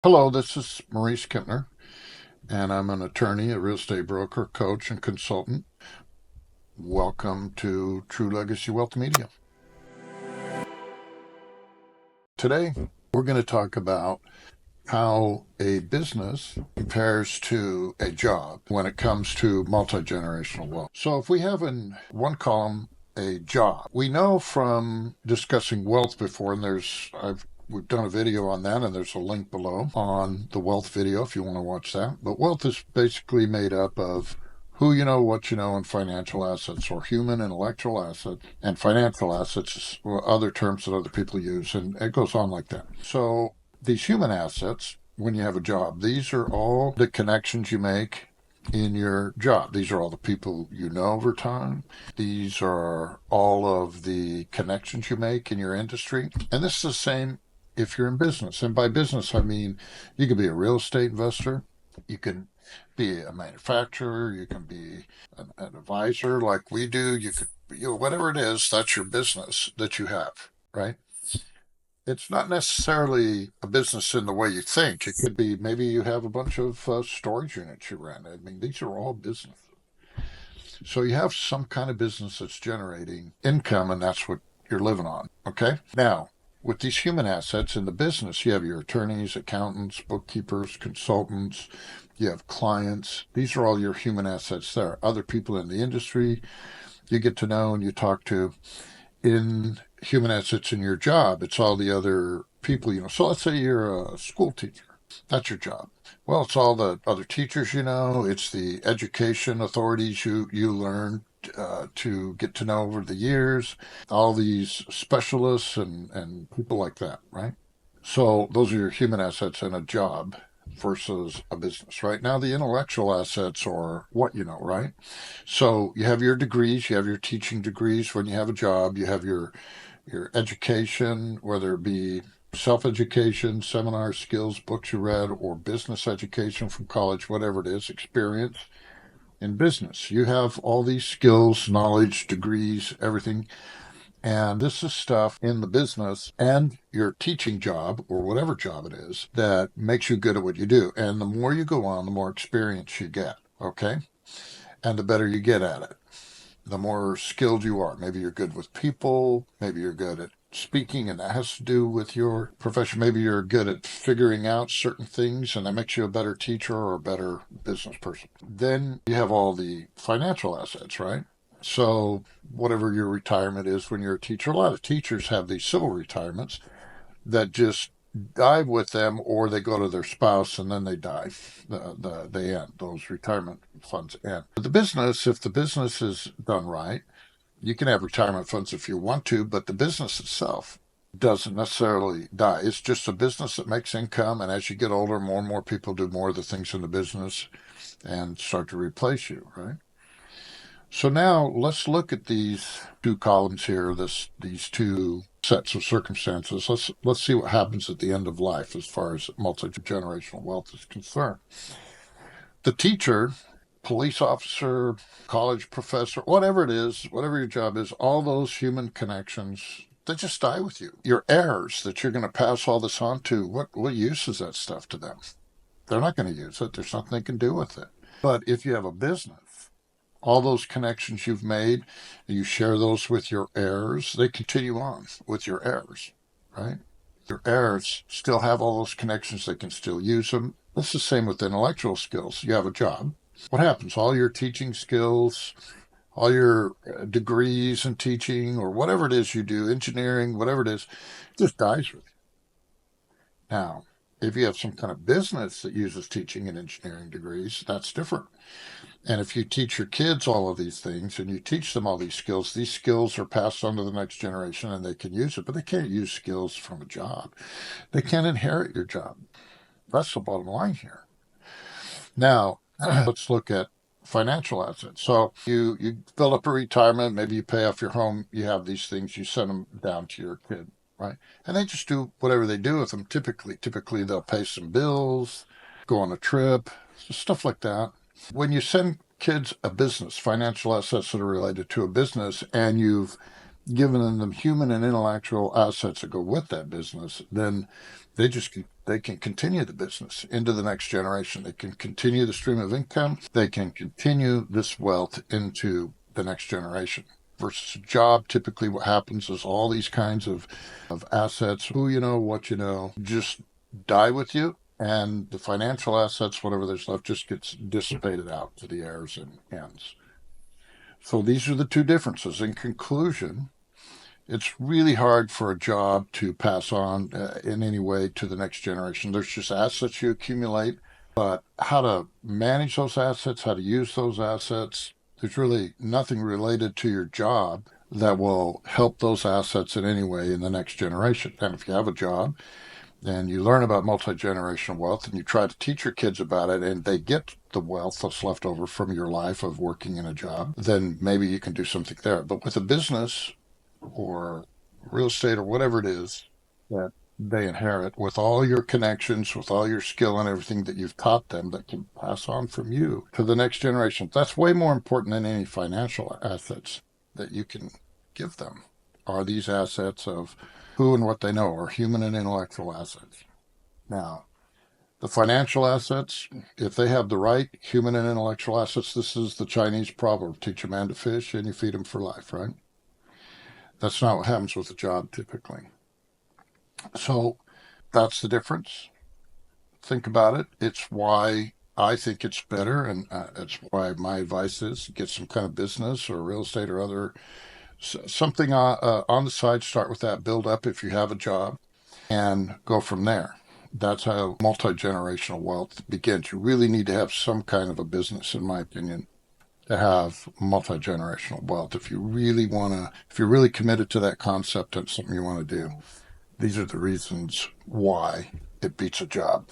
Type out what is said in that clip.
Hello, this is Maurice Kempner, and I'm an attorney, a real estate broker, coach, and consultant. Welcome to True Legacy Wealth Media. Today, we're going to talk about how a business compares to a job when it comes to multi-generational wealth. So if we have in one column a job, we know from discussing wealth before, and we've done a video on that, and there's a link below on the wealth video if you want to watch that. But wealth is basically made up of who you know, what you know, and financial assets, or human intellectual assets, and financial assets is other terms that other people use, and it goes on like that. So these human assets, when you have a job, these are all the connections you make in your job. These are all the people you know over time. These are all of the connections you make in your industry. And this is the same if you're in business. And by business, I mean you could be a real estate investor, you can be a manufacturer, you can be an advisor like we do, you could, whatever it is, that's your business that you have, right? It's not necessarily a business in the way you think. It could be maybe you have a bunch of storage units you rent. I mean, these are all business. So you have some kind of business that's generating income, and that's what you're living on. Okay. Now, with these human assets in the business, you have your attorneys, accountants, bookkeepers, consultants, you have clients. These are all your human assets there. Other people in the industry you get to know and you talk to. In human assets in your job, it's all the other people you know. So let's say you're a school teacher. That's your job. Well, it's all the other teachers you know. It's the education authorities you learn to get to know over the years. All these specialists and people like that, right? So those are your human assets in a job versus a business, right? Now, the intellectual assets are what you know, right? So you have your degrees, you have your teaching degrees when you have a job, you have your education, whether it be self-education, seminar skills, books you read, or business education from college, whatever it is, experience in business. You have all these skills, knowledge, degrees, everything. And this is stuff in the business and your teaching job or whatever job it is that makes you good at what you do. And the more you go on, the more experience you get. Okay. And the better you get at it, the more skilled you are. Maybe you're good with people. Maybe you're good at speaking, and that has to do with your profession. Maybe you're good at figuring out certain things, and that makes you a better teacher or a better business person. Then you have all the financial assets, right? So, whatever your retirement is when you're a teacher, a lot of teachers have these civil retirements that just die with them, or they go to their spouse and then they die. They end. Those retirement funds end. But the business, if the business is done right, you can have retirement funds if you want to, but the business itself doesn't necessarily die. It's just a business that makes income, and as you get older, more and more people do more of the things in the business and start to replace you, right? So now let's look at these two columns here, these two sets of circumstances. Let's see what happens at the end of life as far as multi-generational wealth is concerned. The teacher, police officer, college professor, whatever it is, whatever your job is, all those human connections, they just die with you. Your heirs that you're going to pass all this on to, what use is that stuff to them? They're not going to use it. There's nothing they can do with it. But if you have a business, all those connections you've made, you share those with your heirs, they continue on with your heirs, right? Your heirs still have all those connections, they can still use them. It's the same with intellectual skills. You have a job. What happens? All your teaching skills, all your degrees in teaching, or whatever it is you do, engineering, whatever it is, just dies with you. Now, if you have some kind of business that uses teaching and engineering degrees, that's different. And if you teach your kids all of these things and you teach them all these skills are passed on to the next generation and they can use it, but they can't use skills from a job. They can't inherit your job. That's the bottom line here. Now, let's look at financial assets. So you build up a retirement, maybe you pay off your home, you have these things, you send them down to your kid, right? And they just do whatever they do with them. Typically they'll pay some bills, go on a trip, stuff like that. When you send kids a business, financial assets that are related to a business, and you've given them human and intellectual assets that go with that business, then they they can continue the business into the next generation. They can continue the stream of income. They can continue this wealth into the next generation. Versus a job, typically what happens is all these kinds of assets, who you know, what you know, just die with you. And the financial assets, whatever there's left, just gets dissipated out to the heirs and ends. So these are the two differences. In conclusion, it's really hard for a job to pass on in any way to the next generation. There's just assets you accumulate, but how to manage those assets, how to use those assets, there's really nothing related to your job that will help those assets in any way in the next generation. And if you have a job and you learn about multi-generational wealth and you try to teach your kids about it and they get the wealth that's left over from your life of working in a job, then maybe you can do something there. But with a business or real estate or whatever it is that they inherit, with all your connections, with all your skill and everything that you've taught them that can pass on from you to the next generation, that's way more important than any financial assets that you can give them. Are these assets of who and what they know, or human and intellectual assets. Now, the financial assets, if they have the right human and intellectual assets, this is the Chinese proverb: teach a man to fish and you feed him for life, right? That's not what happens with a job typically. So that's the difference. Think about it. It's why I think it's better, and it's why my advice is get some kind of business or real estate or other something on the side. Start with that, build up if you have a job, and go from there. That's how multi-generational wealth begins. You really need to have some kind of a business, in my opinion, to have multi-generational wealth. If you really want to, if you're really committed to that concept and something you want to do, these are the reasons why it beats a job.